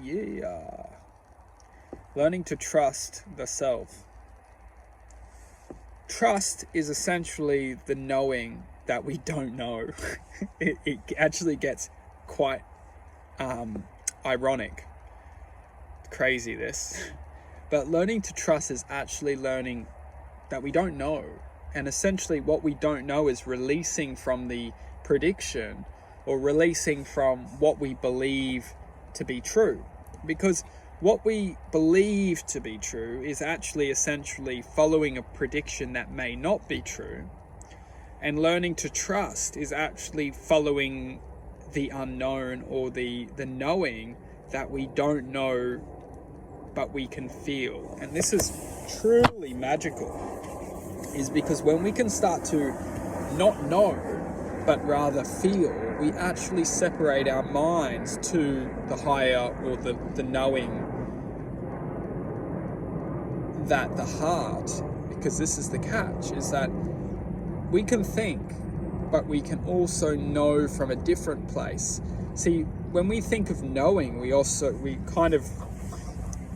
Yeah. Learning to trust the self. Trust is essentially the knowing that we don't know. It actually gets quite ironic. Crazy this. But learning to trust is actually learning that we don't know. And essentially what we don't know is releasing from the prediction or releasing from what we believe to be true. Because what we believe to be true is actually essentially following a prediction that may not be true. And learning to trust is actually following the unknown or the knowing that we don't know, but we can feel. And this is truly magical, is because when we can start to not know, but rather feel, we actually separate our minds to the higher or the knowing, that the heart, because this is the catch, is that we can think, but we can also know from a different place. See, when we think of knowing, we kind of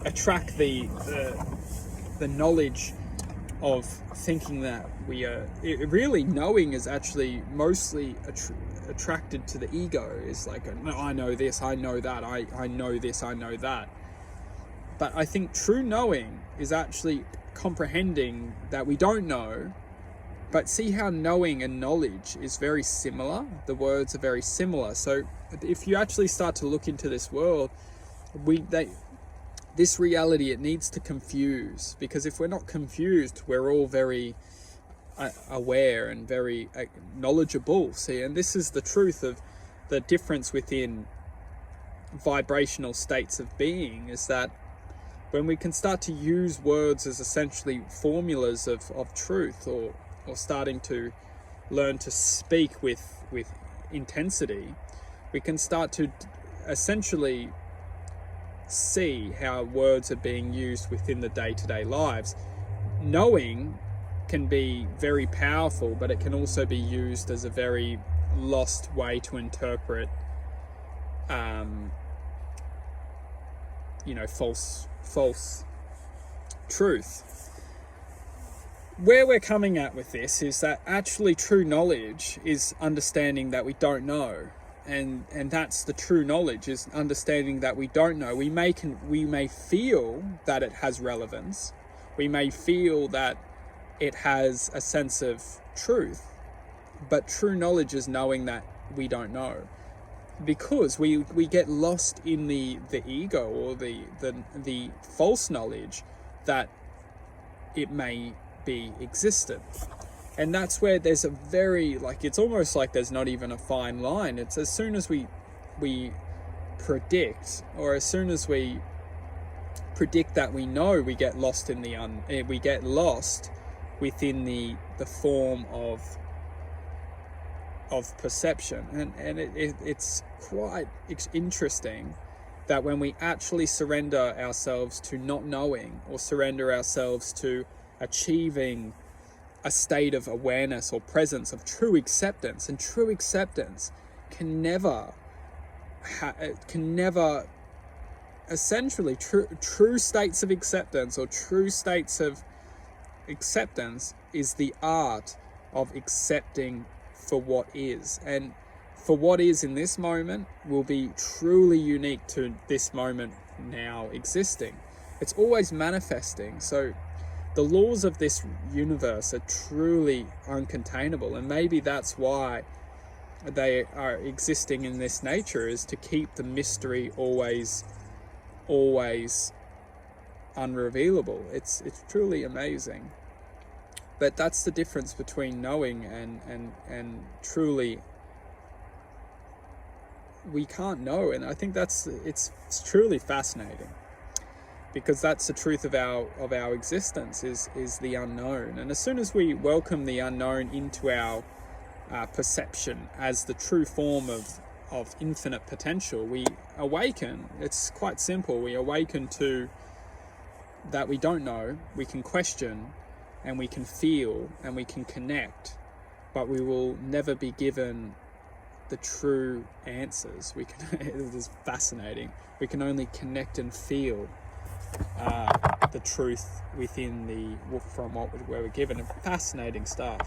attract the knowledge of thinking that we are. Really, knowing is actually mostly attracted to the ego. It's like, no, I know this, I know that, I know this, I know that. But I think true knowing is actually comprehending that we don't know. But see how knowing and knowledge is very similar? The words are very similar. So if you actually start to look into this world, this reality, it needs to confuse. Because if we're not confused, we're all very aware and very knowledgeable. See, and this is the truth of the difference within vibrational states of being, is that when we can start to use words as essentially formulas of truth, or starting to learn to speak with intensity, we can start to essentially see how words are being used within the day-to-day lives. Knowing can be very powerful, but it can also be used as a very lost way to interpret false truth. Where we're coming at with this is that actually true knowledge is understanding that we don't know, and that's the true knowledge, is understanding that we don't know. We may feel that it has relevance, we may feel that it has a sense of truth, but true knowledge is knowing that we don't know, because we get lost in the ego or the false knowledge that it may be existent. And that's where there's a very, it's almost like there's not even a fine line. It's as soon as we predict, or as soon as we predict that we know, we get lost in we get lost within the form of perception. And it's quite interesting that when we actually surrender ourselves to not knowing, or surrender ourselves to achieving a state of awareness or presence of true acceptance, and true acceptance can never essentially true states of acceptance, or true states of acceptance is the art of accepting for what is. And for what is in this moment will be truly unique to this moment now existing. It's always manifesting. So the laws of this universe are truly uncontainable, and maybe that's why they are existing in this nature, is to keep the mystery always unrevealable. It's truly amazing. But that's the difference between knowing and truly we can't know. And I think it's truly fascinating, because that's the truth of our existence, is the unknown. And as soon as we welcome the unknown into our perception as the true form of infinite potential, we awaken. It's quite simple. We awaken to that we don't know, we can question, and we can feel, and we can connect, but we will never be given the true answers. We can it is fascinating. We can only connect and feel the truth within where we're given. Fascinating stuff.